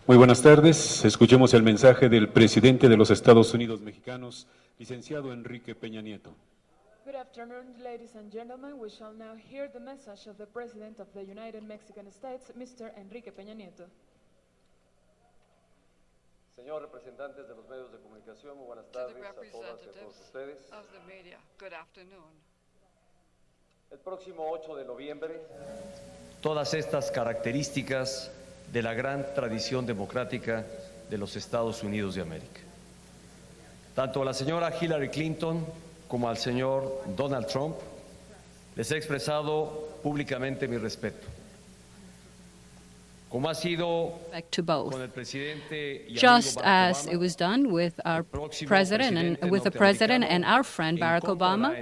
Muy buenas tardes. Escuchemos el mensaje del presidente de los Estados Unidos mexicanos, licenciado Enrique Peña Nieto. Good afternoon, ladies and gentlemen. We shall now hear the message of the President of the United Mexican States, Mr. Enrique Pea Nieto. Señor representantes de los medios de comunicación, muy buenas tardes a todas y a todos ustedes. El próximo 8 de noviembre, todas estas características de la gran tradición democrática de los Estados Unidos de América. Tanto a la señora Hillary Clinton como al señor Donald Trump les he expresado públicamente mi respeto. Como ha sido to both, con el presidente y just amigo Barack as Obama, it was done with our próximo president and with the president and our friend Barack Obama.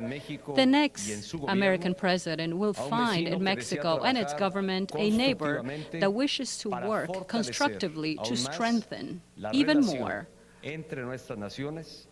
The next American president will find in Mexico and its government a neighbor that wishes to work constructively to strengthen even more entre nuestras naciones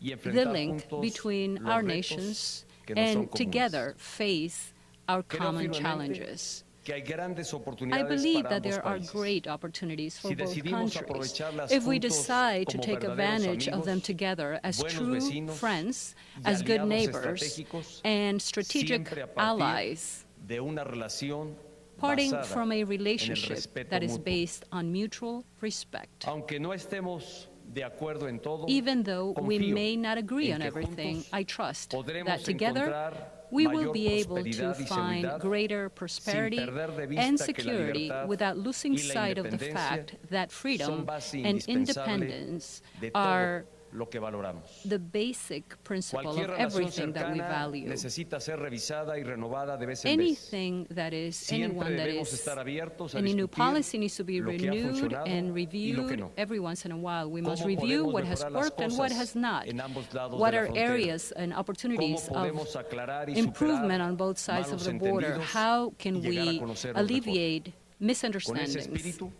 y the enfrentar link juntos between los our retos nations que nos son and comunes. together face our Creo common firmemente challenges. que hay grandes I oportunidades believe para that there ambos are países. great opportunities for Si both decidimos countries. aprovecharlas If we juntos decide to como take verdaderos advantage of them amigos, together as buenos true vecinos friends, y as good aliados neighbors, estratégicos, and strategic siempre a partir allies, de una relación parting basada from a en el relationship respeto that is mutuo. based on mutual respect. Aunque no estemos de acuerdo en todo, Even though we confío may not agree en on que everything, juntos I trust podremos that together encontrar we will mayor be able to prosperidad y find seguridad greater prosperity sin perder de vista and que la security libertad without losing y la sight of the independencia fact that freedom son base and indispensable independence de todo are lo que valoramos. the basic principle Cualquier of relación everything that we cercana value. necesita ser revisada y renovada de vez en vez. Anything that is, Siempre anyone that debemos is, estar abiertos a any new discutir policy needs to be lo que ha renewed funcionado and y lo que reviewed no. every once in a while. We must ¿Cómo review podemos what has mejorar las worked and what cosas has not. en ambos lados What de la are frontera? areas and opportunities ¿Cómo podemos of aclarar y improvement superar on both sides of malos the border? entendidos How can y llegar a we conocernos alleviate con ese misunderstandings? espíritu,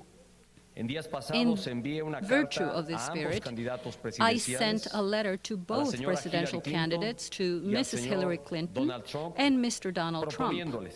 en días In pasados envié una virtue carta of this a ambos spirit, candidatos I sent presidenciales, a letter to both señora presidential Hillary Clinton candidates, to y al Mrs. señor Hillary Clinton Donald Trump, and Mr. Donald Trump, proponiéndoles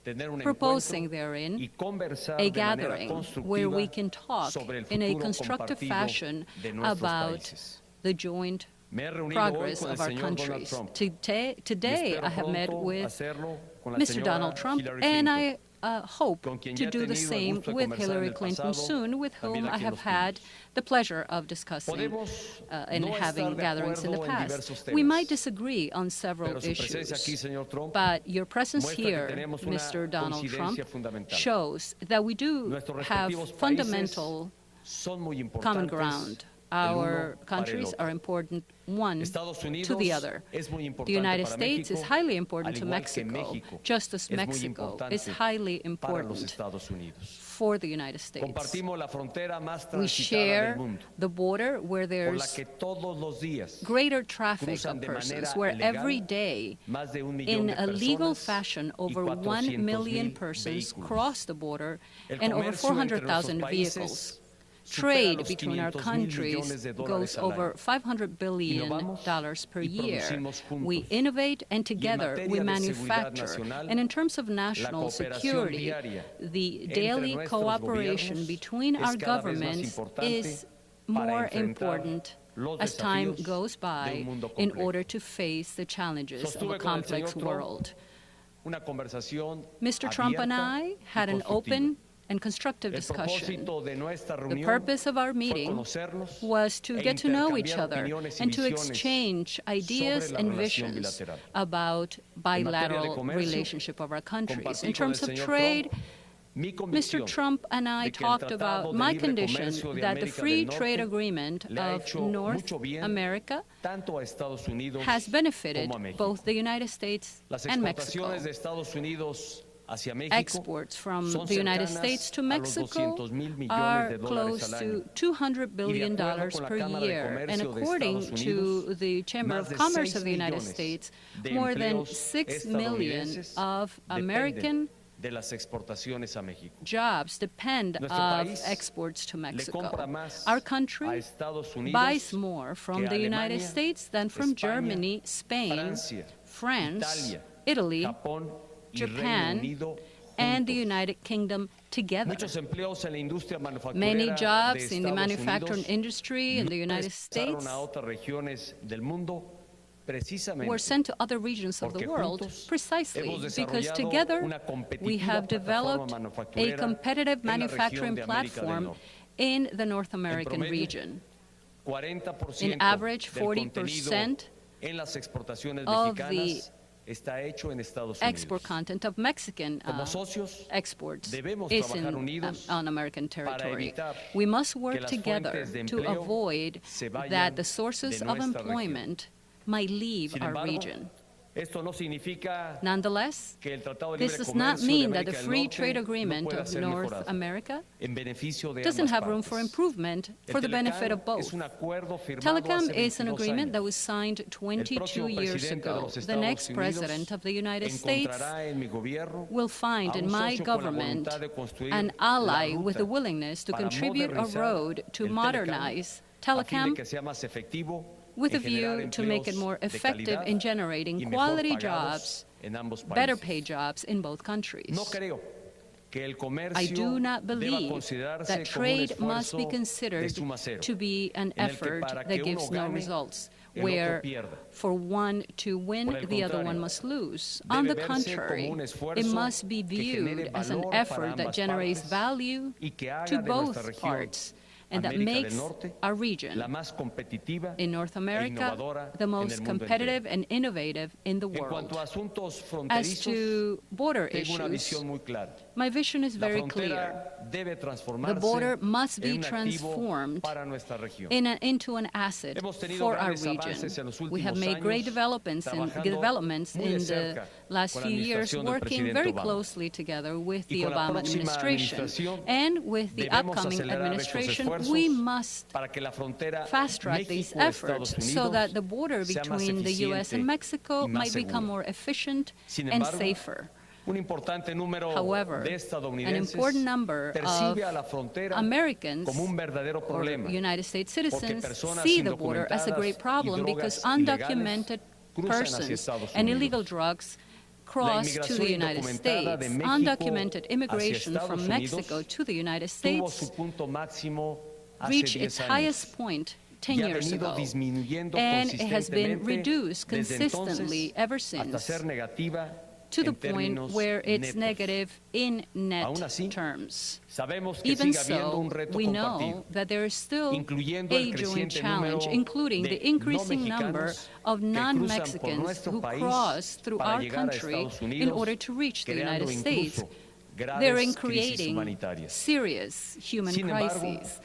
tener un proposing encuentro therein y conversar a de manera gathering constructiva where we can talk sobre el in a futuro constructive compartido fashion de nuestros about países. the joint Me he reunido hoy progress con el of our señor Donald countries. Trump. Today Y espero I have met pronto with hacerlo con la Mr. señora Donald Trump, Hillary and Clinton, I hope con quien to ya he do the tenido el same gusto de with conversar en Hillary el Clinton pasado, soon, with también whom I aquí en have Los had Pinos. the pleasure of discussing Podemos and no having estar de gatherings in the acuerdo en past. diversos We temas, might disagree on several pero su presencia aquí, issues, señor Trump, but your presence muestra que here, tenemos una Mr. Donald Trump, coincidencia fundamental. shows that we do Nuestros have respectivos fundamental son muy common importantes ground. el uno Our para el countries otro. are important one Estados Unidos to the other. es muy The importante United para States México, is highly important al to igual que Mexico, México just as es muy Mexico is importante highly para los important Estados Unidos. for the United States. Compartimos la frontera más We transitada share del mundo, the border where por la there's que todos los días greater traffic cruzan of de persons, manera where legal every day más de 1 millón in de a legal personas fashion, y over 1 400,000 million persons vehículos. cross the border El and over comercio entre 400,000 nuestros vehicles. países Trade supera los between our 500,000 countries millones de dólares goes al over año. $500 billion Innovamos per y year. producimos juntos. We innovate and Y en together we materia de seguridad manufacture. nacional, And in terms of la national cooperación security, diaria the entre daily nuestros cooperation gobiernos between es our cada vez más governments importante is para more enfrentar important los as time desafíos goes de by un mundo in complejo. order to face the challenges of a Sostuve con el complex señor Trump world. una conversación Mr. Trump and I abierta had y an constructiva. open and constructive El discussion. propósito de nuestra The reunión purpose of our fue meeting conocernos was to e get to know each intercambiar other opiniones y and to visiones exchange ideas sobre la and relación visions bilateral. about En materia de bilateral comercio, relationship of our countries. compartí In con el terms of señor trade, Trump mi Mr. convicción Trump and I de que el talked Tratado about de my Libre condition Comercio de that the América free del trade Norte agreement le ha of hecho North mucho bien America tanto a Estados Unidos has benefited como a México. both the United States Las and Mexico. exportaciones de Estados Unidos hacia México Exports from son the United cercanas States to a los Mexico 200,000 millones are de dólares close al to año. $200 billion acuerdo con la per Cámara de year. And Comercio de according Estados to Unidos, the Chamber más of de Commerce 6 of the United millones States, de more than empleos 6 million estadounidenses of dependen American de las exportaciones a México. jobs depend Nuestro of país exports to Mexico. compra más Our a country Estados Unidos buys more from que the United Alemania, States than from España, Germany, Spain, Francia, France, Italia, Italy, Japón y Japan, Reino Unido and the United Kingdom together. Muchos empleos en la industria manufacturera Many de jobs in the Estados manufacturing Unidos industry in the United pasaron States a otras regiones del mundo were precisamente sent to other regions of the porque world juntos precisely hemos because desarrollado together una we competitiva have developed plataforma a manufacturera competitive en la región manufacturing de América del platform Norte. in the North American promedio, region. 40% In average, del contenido 40% en las exportaciones of mexicanas está hecho en Estados export Unidos. content of Mexican Como socios, exports debemos is trabajar in, unidos on American para territory. evitar We must que work las together fuentes de to empleo avoid se vayan that the de sources of nuestra región. employment might leave Sin our embargo, region. esto no significa Nonetheless, que el Tratado de this Libre does not Comercio de mean that the América del free Norte trade no agreement pueda of ser North mejorado America en beneficio de doesn't ambas have room partes. for improvement for the benefit of both. Es un acuerdo firmado Telecom hace is an 22 agreement that años. was signed El 22 próximo years presidente de ago. los The Estados next Unidos president of the United States encontrará en mi gobierno will find a in un my socio con la government voluntad de construir an la ally with ruta the willingness to para contribute a modernizar road to el modernize a fin de telecom que sea más efectivo with a en generar view to make it empleos more de effective calidad in generating y mejor quality pagados jobs, en ambos better países. paid jobs in both countries. No creo que el I comercio do not deba believe considerarse that como un trade must be esfuerzo de considered suma cero, to be an en el que effort para that que gives uno no gane, results, el otro where pierda. for one to win, Por el the other one contrario, must lose. On the debe verse contrary, como un it esfuerzo must be que genere viewed as an valor para effort that ambas generates partes value y que haga to de nuestra both región, parts, and that América del makes Norte, our region la más competitiva in North e America innovadora the en most el mundo competitive entero. and innovative in the En world. cuanto a asuntos As fronterizos, to border tengo una issues, visión muy clara. my vision is La very clear. frontera debe The transformarse border must en be un activo transformed para nuestra región. into an asset Hemos tenido for our grandes region. avances en los We have últimos made great años, developments trabajando muy in de the cerca last con la few years, administración del working presidente very Obama. closely together with Y the con la Obama próxima administration. administración And with the debemos upcoming acelerar estos administration, esfuerzos we must para que la frontera fast-track these México-Estados efforts so Unidos that the border sea más between the U.S. and eficiente Mexico y más might become segura. more efficient Sin and embargo, safer. un importante número However, de an estadounidenses important number percibe of a la frontera Americans como un verdadero or problema. United States citizens personas see the border as a great indocumentadas problem y because drogas undocumented cruzan hacia persons Estados and Unidos. illegal drugs cross to the inmigración United indocumentada States. de México Undocumented hacia immigration Estados from Unidos Mexico to the United tuvo States su punto máximo hace reached 10 its años. highest point 10 Y ha years venido ago, disminuyendo and it has been consistentemente reduced desde consistently entonces ever hasta since, ser negativa to the en point términos where it's netos. negative in net Aún así, terms. Sabemos que Even sigue habiendo so, un reto we compartido, know that there is still incluyendo a el joint creciente challenge, número including de the increasing number no-mexicanos of que cruzan por non-Mexicans nuestro who país cross through para our llegar a country Estados in Unidos, order to reach the creando United States, incluso graves therein crisis creating humanitarias. serious human Sin embargo, crises.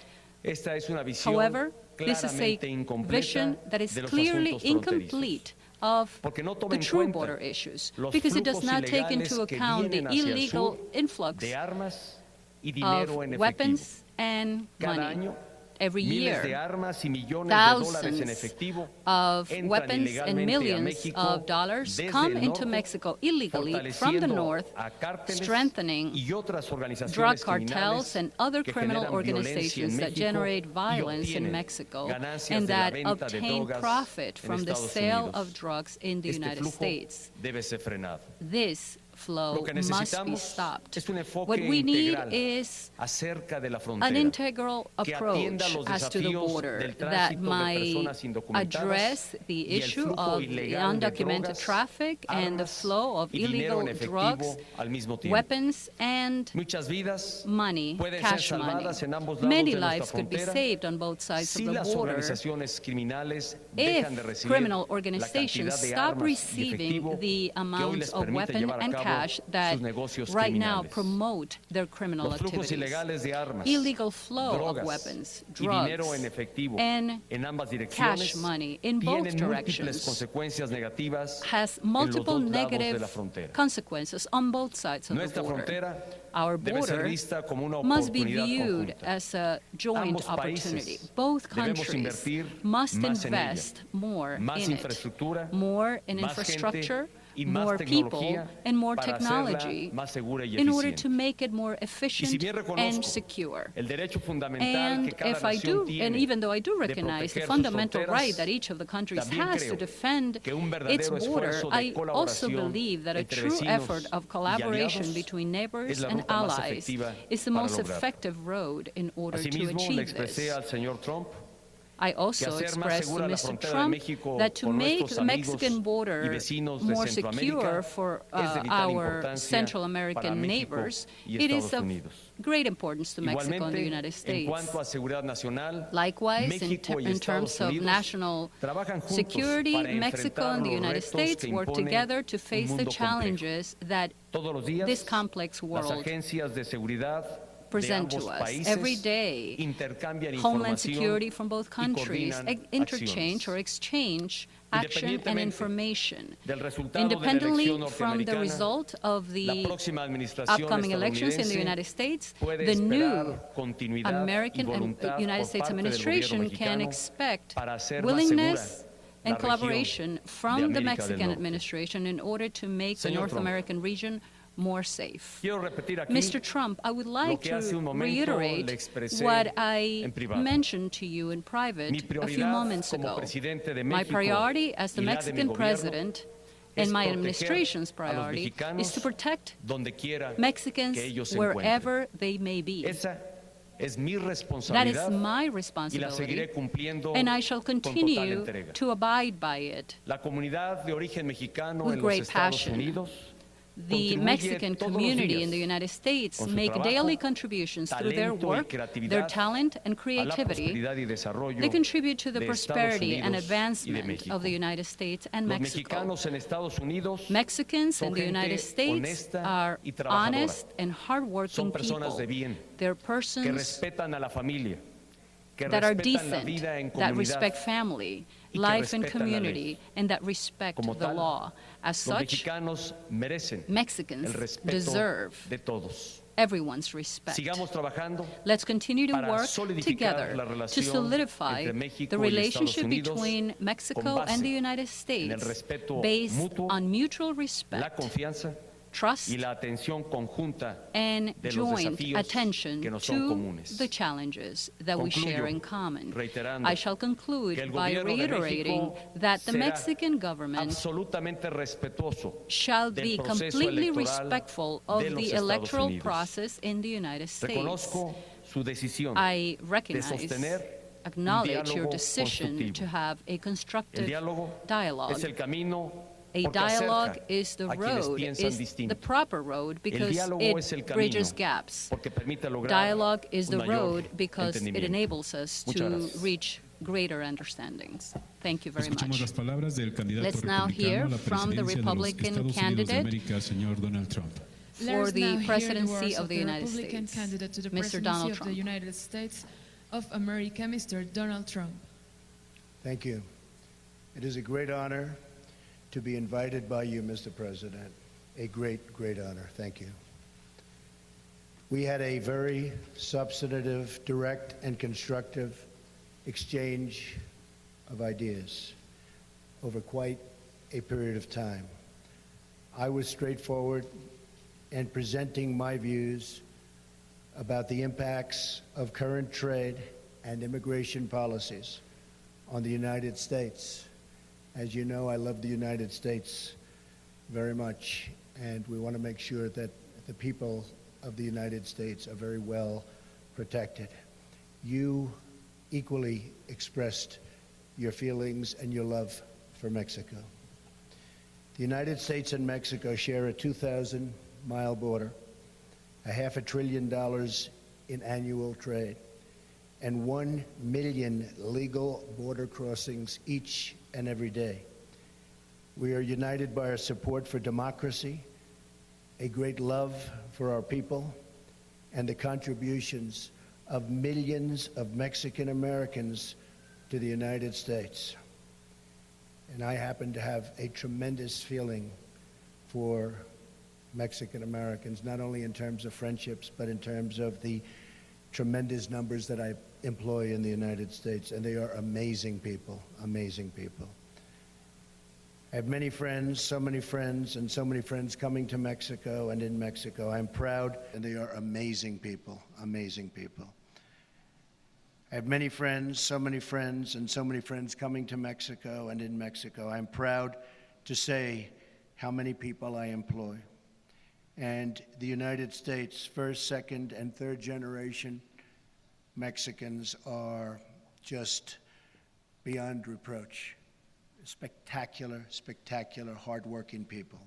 esta es una visión However, this is a claramente incompleta vision that is de los clearly asuntos incomplete of Porque no toma the en true cuenta border issues, los because it does flujos not take ilegales into que account the vienen hacia el illegal sur influx de armas y of dinero en efectivo. weapons and Cada money. año, Every miles de year, armas y millones de dólares en thousands efectivo of entran weapons and ilegalmente a millions México of dollars desde come el into norte, Mexico illegally from the fortaleciendo north, a cárteles strengthening y otras drug organizaciones cartels criminales and other que criminal generan violencia organizations en that México generate y violence in obtienen Mexico ganancias and de la that venta de obtain drogas profit en from the Estados sale Unidos. of drugs in the Este United flujo States. debe ser frenado. This flow Lo que must be necesitamos stopped. es un enfoque What we need integral is acerca de la an frontera integral que approach atienda los as to the desafíos border del that tránsito de might personas indocumentadas address the y el issue flujo of the ilegal de undocumented drogas, traffic and the armas flow of y dinero illegal en efectivo drugs, al mismo tiempo. weapons, and Muchas vidas money, pueden cash ser money. salvadas en ambos lados Many de nuestra lives could be frontera saved on both sides si of the las border organizaciones criminales if dejan de recibir criminal la organizations cantidad de stop armas y receiving efectivo the que hoy amounts les of permite weapon llevar a and cabo cash that sus negocios right now criminales. promote their criminal Los flujos activities. ilegales de armas, Illegal flow drogas of weapons, y dinero en drugs, efectivo and en ambas cash direcciones money in both tienen múltiples directions consecuencias negativas has en los multiple dos lados de negative la frontera. consequences on both sides of the Nuestra border. frontera Our debe ser border vista como una must be oportunidad viewed conjunta. as a joint Ambos opportunity. países Both debemos countries invertir must más en ella, invest more más in it, infraestructura, more in más infrastructure, more people and more technology in order to make it more efficient and secure. And if I do, and even though I do recognize the fundamental right that each of the countries has to defend its border, I also believe that a true effort of collaboration between neighbors and allies is the most effective road in order to achieve this. I also expressed to Mr. Trump that to make the Mexican border more secure for our Central American neighbors, it is of great importance to Mexico and the United States. Likewise, in terms of national security, Mexico and the United States work together to face the challenges that this complex world present to us. Every day, Homeland Security from both countries interchange or exchange action and information. Independently from the result of the upcoming elections in the United States, the new American and United States administration can expect willingness and collaboration from the Mexican administration in order to make the North American region more safe. Mr. Trump, I would like to reiterate what I mentioned to you in private a few moments ago. My priority as the Mexican president and my administration's priority is to protect Mexicans wherever they may be. That is my responsibility, and I shall continue to abide by it with great passion. The Mexican community in the United States make daily contributions through their work, their talent, and creativity. They contribute to the prosperity and advancement of the United States and Mexico. Mexicans in the United States are honest and hardworking people. They're persons that are decent, that respect family, life and community, and that respect the law. As such, Mexicans deserve everyone's respect. Let's continue to work together to solidify the relationship between Mexico and the United States based on mutual respect, trust, and joint attention to the challenges that we share in common. I shall conclude by reiterating that the Mexican government shall be completely respectful of the electoral process in the United States. I recognize, acknowledge your decision to have a constructive dialogue. A dialogue is the road, is the proper road because it bridges gaps. Dialogue is the road because it enables us to reach greater understandings. Thank you very much. Let's now hear from the Republican candidate for the presidency of the United States, Mr. Donald Trump. The United States of America, Mr. Donald Trump. Thank you. It is a great honor to be invited by you, Mr. President. A great, great honor. Thank you. We had a very substantive, direct, and constructive exchange of ideas over quite a period of time. I was straightforward in presenting my views about the impacts of current trade and immigration policies on the United States. As you know, I love the United States very much, and we want to make sure that the people of the United States are very well protected. You equally expressed your feelings and your love for Mexico. The United States and Mexico share a 2,000-mile border, $500 billion in annual trade, and 1 million legal border crossings each and every day. We are united by our support for democracy, a great love for our people, and the contributions of millions of Mexican Americans to the United States. And I happen to have a tremendous feeling for Mexican Americans, not only in terms of friendships, but in terms of the tremendous numbers that I employ in the United States, and they are amazing people, amazing people. I have many friends, and so many friends coming to Mexico and in Mexico. I'm proud, and they are amazing people, amazing people. I have many friends, and so many friends coming to Mexico and in Mexico. I'm proud to say how many people I employ. And the United States, first, second, and third generation Mexicans are just beyond reproach. Spectacular, spectacular, hardworking people.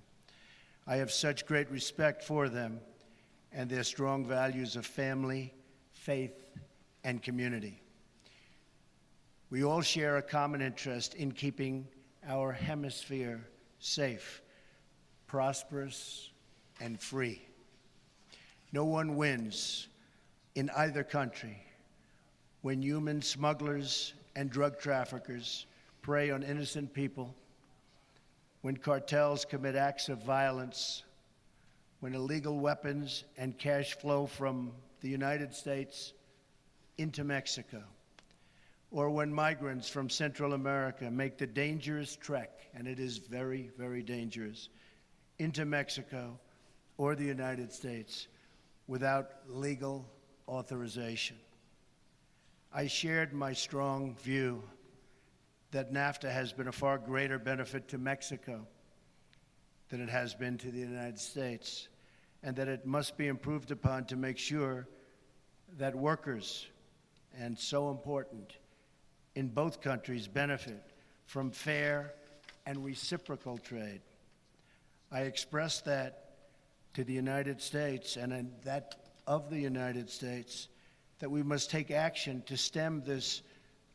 I have such great respect for them and their strong values of family, faith, and community. We all share a common interest in keeping our hemisphere safe, prosperous, and free. No one wins in either country when human smugglers and drug traffickers prey on innocent people, when cartels commit acts of violence, when illegal weapons and cash flow from the United States into Mexico, or when migrants from Central America make the dangerous trek, and it is very, very dangerous, into Mexico or the United States without legal authorization. I shared my strong view that NAFTA has been a far greater benefit to Mexico than it has been to the United States, and that it must be improved upon to make sure that workers, and so important, in both countries benefit from fair and reciprocal trade. I expressed that to the United States and that of the United States, that we must take action to stem this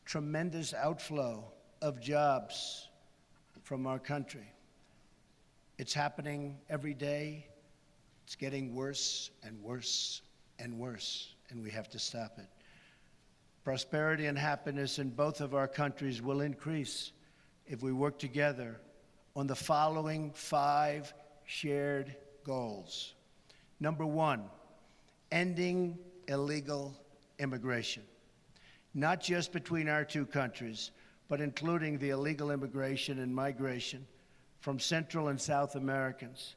tremendous outflow of jobs from our country. It's happening every day. It's getting worse and worse and worse, and we have to stop it. Prosperity and happiness in both of our countries will increase if we work together on the following 5 shared goals. Number 1, ending illegal immigration, not just between our two countries, but including the illegal immigration and migration from Central and South Americans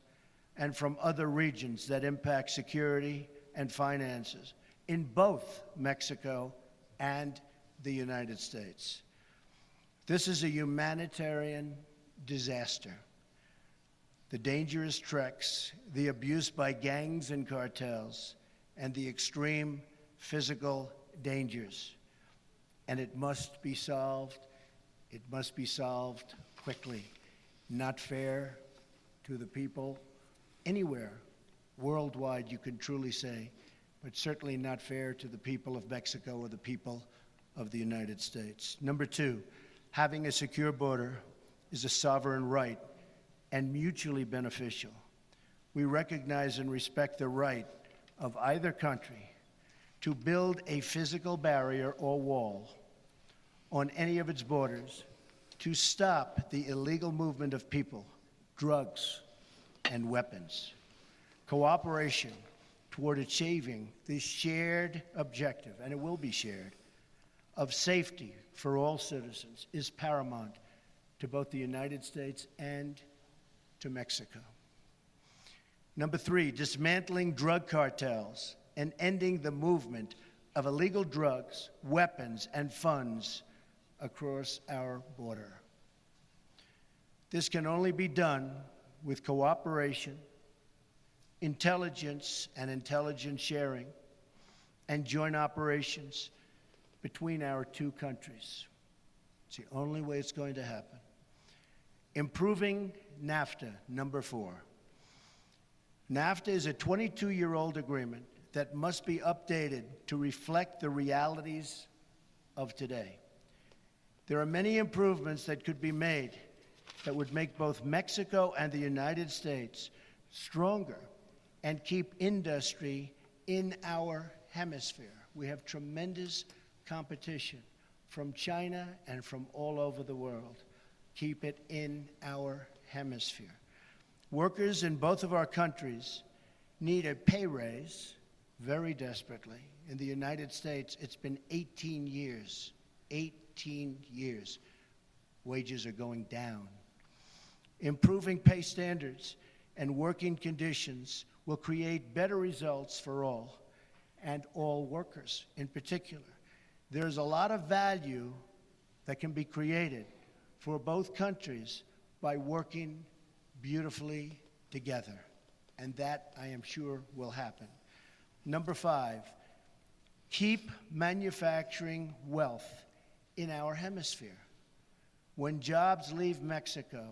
and from other regions that impact security and finances in both Mexico and the United States. This is a humanitarian disaster. The dangerous treks, the abuse by gangs and cartels, and the extreme physical dangers. And it must be solved. It must be solved quickly. Not fair to the people anywhere, worldwide, you can truly say, but certainly not fair to the people of Mexico or the people of the United States. Number 2, having a secure border is a sovereign right and mutually beneficial. We recognize and respect the right of either country to build a physical barrier or wall on any of its borders to stop the illegal movement of people, drugs, and weapons. Cooperation toward achieving this shared objective, and it will be shared, of safety for all citizens is paramount to both the United States and to Mexico. Number 3, dismantling drug cartels and ending the movement of illegal drugs, weapons, and funds across our border. This can only be done with cooperation, intelligence and intelligence sharing, and joint operations between our two countries. It's the only way it's going to happen. Improving NAFTA, number 4. NAFTA is a 22-year-old agreement that must be updated to reflect the realities of today. There are many improvements that could be made that would make both Mexico and the United States stronger and keep industry in our hemisphere. We have tremendous competition from China and from all over the world. Keep it in our hemisphere. Workers in both of our countries need a pay raise very desperately. In the United States, it's been 18 years. 18 years. Wages are going down. Improving pay standards and working conditions will create better results for all, and all workers in particular. There's a lot of value that can be created for both countries by working beautifully together, and that, I am sure, will happen. Number 5, keep manufacturing wealth in our hemisphere. When jobs leave Mexico,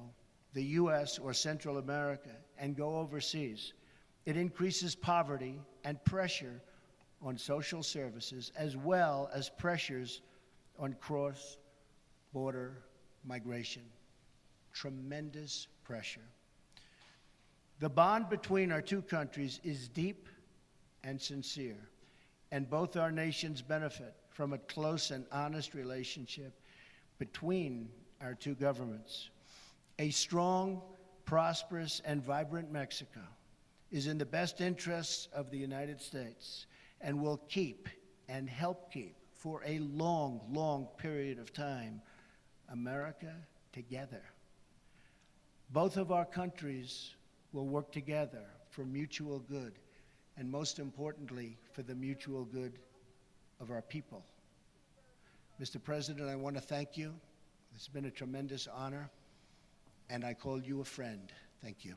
the U.S. or Central America, and go overseas, it increases poverty and pressure on social services, as well as pressures on cross-border migration. Tremendous pressure. The bond between our two countries is deep and sincere, and both our nations benefit from a close and honest relationship between our two governments. A strong, prosperous, and vibrant Mexico is in the best interests of the United States and will keep and help keep for a long, long period of time America together. Both of our countries will work together for mutual good, and most importantly, for the mutual good of our people. Mr. President, I want to thank you. It's been a tremendous honor, and I call you a friend. Thank you.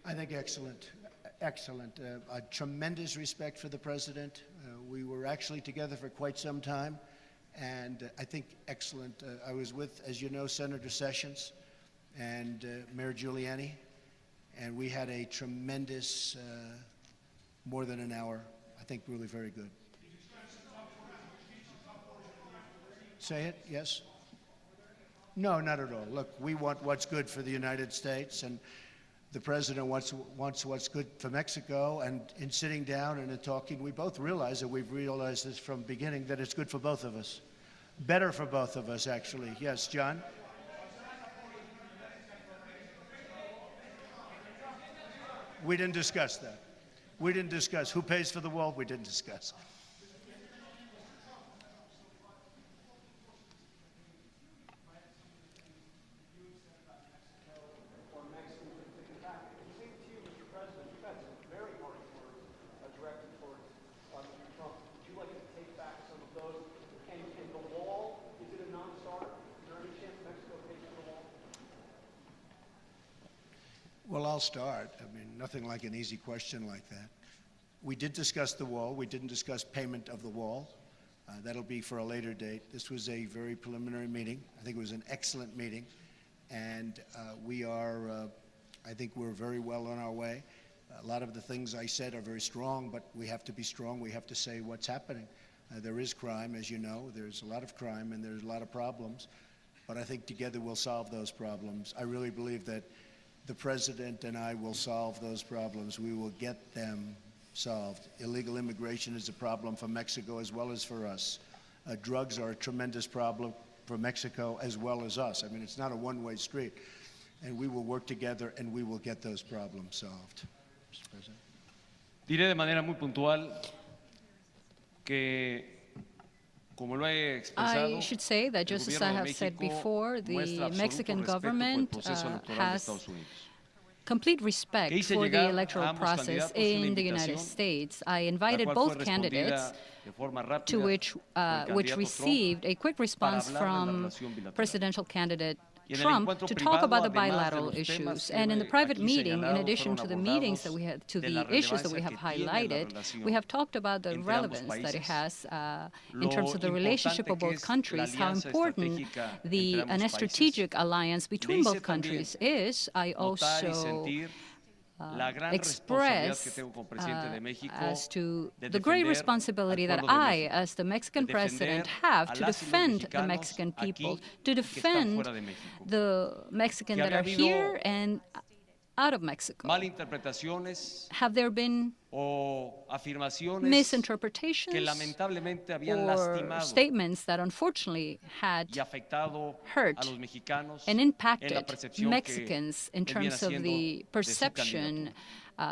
I think excellent, excellent. A tremendous respect for the president. We were actually together for quite some time, and I think excellent. I was with, as you know, Senator Sessions and Mayor Giuliani, and we had a tremendous, more than an hour. I think really very good. Say it, yes? No, not at all. Look, we want what's good for the United States, and the president wants what's good for Mexico, and in sitting down and in talking, we both realize that we've realized this from the beginning, that it's good for both of us. Better for both of us, actually. Yes, John? We didn't discuss that. We didn't discuss who pays for the wall. We didn't discuss. Well, I'll start. I mean, nothing like an easy question like that. We did discuss the wall. We didn't discuss payment of the wall. That'll be for a later date. This was a very preliminary meeting. I think it was an excellent meeting. And we are, I think we're very well on our way. A lot of the things I said are very strong, but we have to be strong. We have to say what's happening. There is crime, as you know. There's a lot of crime and there's a lot of problems. But I think together we'll solve those problems. I really believe that the president and I will solve those problems. We will get them solved. Illegal immigration is a problem for Mexico as well as for us. Drugs are a tremendous problem for Mexico as well as us. I mean, it's not a one-way street. And we will work together and we will get those problems solved. Mr. President. Diré de manera muy puntual que, como lo he expresado, I should say that, just as I have said before, the Mexican government has complete respect for the electoral process in the United States. I invited both candidates, to which received a quick response from presidential candidate Trump, to talk about the bilateral issues. And in the private meeting, in addition to the meetings that we had, to the issues that we have highlighted, we have talked about the relevance that it has in terms of the relationship of both countries, how important a strategic alliance between both countries is. I also express as to the great responsibility that I, as the Mexican president, have to defend the Mexican people, to defend the Mexicans that are here and out of Mexico? malinterpretaciones Have there been o afirmaciones misinterpretations que lamentablemente habían or lastimado statements that unfortunately had y afectado hurt a los mexicanos and en la impacted percepción Mexicans in que él viene terms of haciendo the de su perception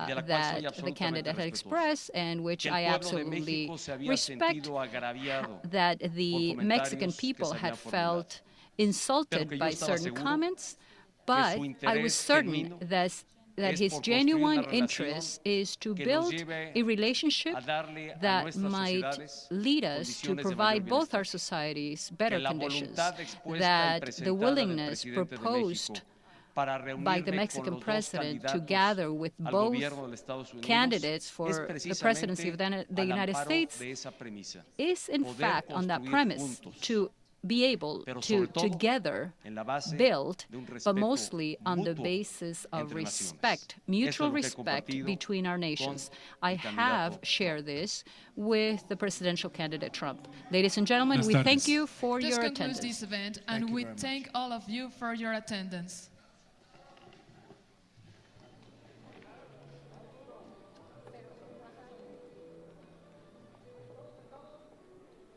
de la cual soy that the absolutamente candidate had respetuoso. expressed, and which Que el I pueblo de absolutely México se había respect, sentido agraviado that por the Mexican comentarios que people se had habían formulado. felt Pero insulted que yo by estaba certain seguro comments, que but su I was interés certain genuino that es his por construir genuine una relación interest is to que nos build lleve a relationship a darle a that nuestras might sociedades lead us to condiciones de provide mayor both our bienestar. societies Que better la conditions, voluntad expuesta y that the presentada del willingness presidente de proposed México para by the reunirme con Mexican los dos president to candidatos gather with al both gobierno de los Estados Unidos candidates es for the presidency precisamente of the al United amparo States de esa premisa. is in Poder fact on that construir premise juntos, to be able pero to sobre todo together en la base build, de un but respeto mostly on the mutuo basis of entre naciones. respect, Eso mutual es lo que he respect compartido between our con nations. el I candidato have shared this with the presidential candidate Trump. Ladies and gentlemen, Buenas we thank tardes. you for This your concludes attendance. this event, and we thank all of you for your attendance.